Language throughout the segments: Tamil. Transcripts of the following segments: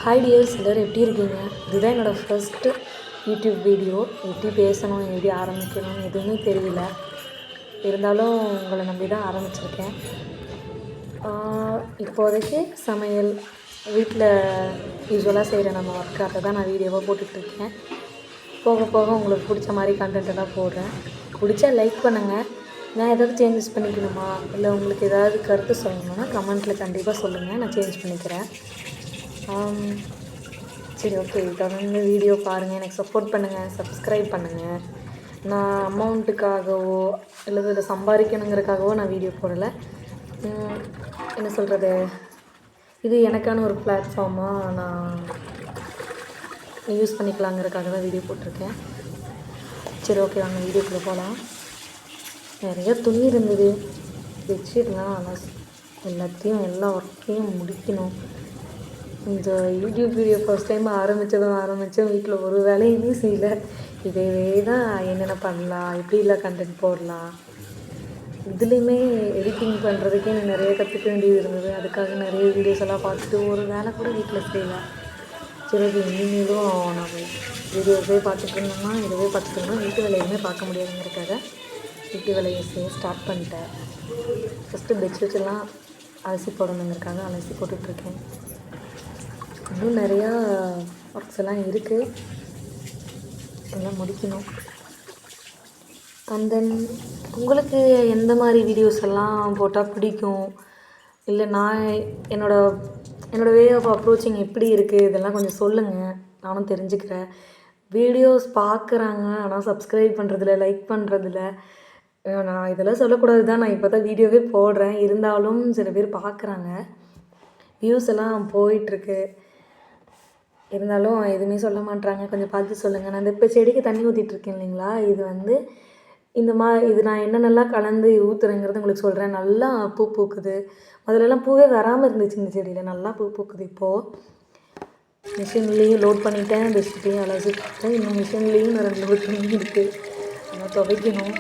ஹாய் டியர்ஸ், எல்லோரும் எப்படி இருக்கீங்க? இதுதான் என்னோடய ஃபஸ்ட்டு யூடியூப் வீடியோ. எப்படி பேசணும், எப்படி ஆரம்பிக்கணும் எதுவுமே தெரியல. இருந்தாலும் உங்களை நம்பி தான் ஆரம்பிச்சிருக்கேன். இப்போதைக்கு சமையல் வீட்டில் யூஸ்வலாக செய்கிற நம்ம ஒர்க்கு அதை தான் நான் வீடியோவாக போட்டுட்ருக்கேன். போக போக உங்களுக்கு பிடிச்ச மாதிரி கண்டென்ட்டெல்லாம் போடுறேன். பிடிச்சா லைக் பண்ணுங்கள். நான் ஏதாவது சேஞ்சஸ் பண்ணிக்கணுமா, இல்லை உங்களுக்கு ஏதாவது கருத்து சொல்லணுன்னா கமெண்ட்டில் கண்டிப்பாக சொல்லுங்கள், நான் சேஞ்ச் பண்ணிக்கிறேன். சரி, ஓகே. தொடர்ந்து வீடியோ பாருங்கள், எனக்கு சப்போர்ட் பண்ணுங்கள், சப்ஸ்கிரைப் பண்ணுங்கள். நான் அமௌண்ட்டுக்காகவோ இல்லை இதை சம்பாதிக்கணுங்கிறதுக்காகவோ நான் வீடியோ போடலை. என்ன சொல்கிறது, இது எனக்கான ஒரு பிளாட்ஃபார்மாக நான் யூஸ் பண்ணிக்கலாங்கிறதுக்காக தான் வீடியோ போட்டிருக்கேன். சரி, ஓகே, வாங்க வீடியோக்குள்ளே போகலாம். நிறைய துணி இருந்தது, பெட்ஷீட்லாம் எல்லாத்தையும் எல்லா ஒர்க்கையும் முடிக்கணும். இந்த யூடியூப் வீடியோ ஃபஸ்ட் டைம் ஆரம்பித்தேன். வீட்டில் ஒரு வேலையுமே செய்யலை. இதவே தான் என்னென்ன பண்ணலாம், எப்படிலாம் கண்டென்ட் போடலாம், இதுலேயுமே எடிட்டிங் பண்ணுறதுக்கே எனக்கு நிறைய கற்றுக்க வேண்டியது இருந்தது. அதுக்காக நிறைய வீடியோஸ் எல்லாம் பார்த்துட்டு ஒரு வேலை கூட வீட்டில் செய்யலை. சரி, ஓகே, இனிமேலும் நம்ம வீடியோஸே பார்த்துட்டு இருந்தோம்னா வீட்டு வேலை எதுவுமே பார்க்க முடியாதுங்கிறதுக்காக வீட்டு வேலையை செய்ய ஸ்டார்ட் பண்ணிட்டேன். ஃபஸ்ட்டு பெட்ஷீட்லாம் அலசி போடணுங்கிறதுக்காக அலசி போட்டுட்ருக்கேன். இன்னும் நிறையா ஒர்க்ஸ் எல்லாம் இருக்குது, எல்லாம் முடிக்கணும். அண்ட் தென் உங்களுக்கு எந்த மாதிரி வீடியோஸ் எல்லாம் போட்டால் பிடிக்கும், இல்லை நான் என்னோடய வே ஆஃப் அப்ரோச்சிங் எப்படி இருக்குது, இதெல்லாம் கொஞ்சம் சொல்லுங்கள், நானும் தெரிஞ்சுக்கிறேன். வீடியோஸ் பார்க்குறாங்க, ஆனால் சப்ஸ்கிரைப் பண்ணுறதில்ல, லைக் பண்ணுறதில்ல. நான் இதெல்லாம் சொல்லக்கூடாது தான், நான் இப்போ தான் வீடியோவே போடுறேன். இருந்தாலும் சில பேர் பார்க்குறாங்க, வியூஸ் எல்லாம் போயிட்டுருக்கு. இருந்தாலும் எதுவுமே சொல்ல மாட்றாங்க. கொஞ்சம் பார்த்து சொல்லுங்கள். நான் இப்போ செடிக்கு தண்ணி ஊற்றிட்டுருக்கேன் இல்லைங்களா, இது இது நான் என்னென்னலாம் கலந்து ஊற்றுறேங்கிறது உங்களுக்கு சொல்கிறேன். நல்லா பூ பூக்குது. முதல்லலாம் பூவே வராமல் இருந்துச்சு இந்த செடியில், நல்லா பூ பூக்குது. இப்போது மிஷின்லேயும் லோட் பண்ணிட்டேன், பெட்ஷீட்லேயும் அலசிட்டேன். இன்னும் மிஷின்லேயும் நான் 2 லோட் பண்ணி இருக்குது, அதெல்லாம் துவைக்கணும்.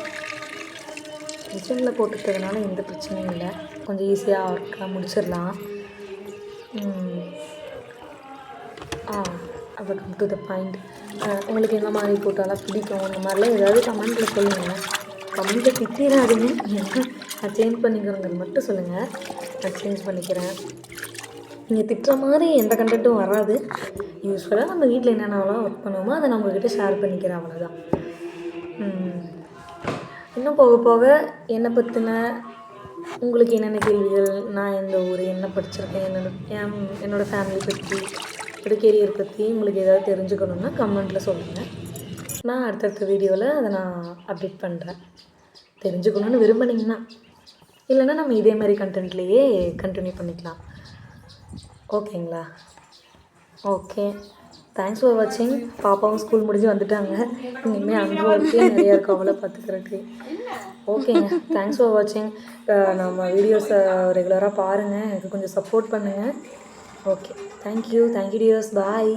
மிஷினில் போட்டுட்டதுனால எந்த பிரச்சனையும் இல்லை, கொஞ்சம் ஈஸியாக ஒர்க்கெலாம் முடிச்சிடலாம். அப்போ கம் டு த பாயிண்ட். உங்களுக்கு என்ன மாதிரி போட்டாலாம் பிடிக்கும், இந்த மாதிரிலாம் ஏதாவது கமெண்ட்டில் சொல்லுங்கள். கமெண்ட்டில் திட்டிடாதீங்க, நான் சேஞ்ச் பண்ணிக்கிறேங்கிறது மட்டும் சொல்லுங்கள், நான் சேஞ்ச் பண்ணிக்கிறேன். நீங்கள் திட்டுற மாதிரி எந்த கண்டென்ட்டும் வராது. யூஸ்வலாக நம்ம வீட்டில் என்னென்னலாம் ஒர்க் பண்ணுவோமோ அதை நான் உங்கள்கிட்ட ஷேர் பண்ணிக்கிறேன், அவ்வளோதான். இன்னும் போக போக என்னை பற்றின உங்களுக்கு என்னென்ன கேள்விகள், நான் எந்த ஊர், என்ன படிச்சிருக்கேன், என்னோடய ஃபேமிலி பற்றி, என்னோடய கெரியர் பற்றி உங்களுக்கு ஏதாவது தெரிஞ்சுக்கணுன்னா கமெண்ட்டில் சொல்லுங்கள். நான் அடுத்தடுத்த வீடியோவில் அதை நான் அப்டேட் பண்ணுறேன். தெரிஞ்சுக்கணுன்னு விரும்பினீங்கன்னா, இல்லைன்னா நம்ம இதே மாதிரி கண்டென்ட்லேயே கண்டினியூ பண்ணிக்கலாம். ஓகேங்களா? ஓகே, தேங்க்ஸ் ஃபார் வாட்சிங். பாப்பாவும் ஸ்கூல் முடிஞ்சு வந்துட்டாங்க. இனிமேல் அங்கே ஒர்க்கே நிறையா இருக்கும் அவளை பார்த்துக்கிறதுக்கு. ஓகேங்க, தேங்க்ஸ் ஃபார் வாட்சிங். நம்ம வீடியோஸை ரெகுலராக பாருங்கள், எனக்கு கொஞ்சம் சப்போர்ட் பண்ணுங்கள். ஓகே, தேங்க்யூ டியர்ஸ், பாய்.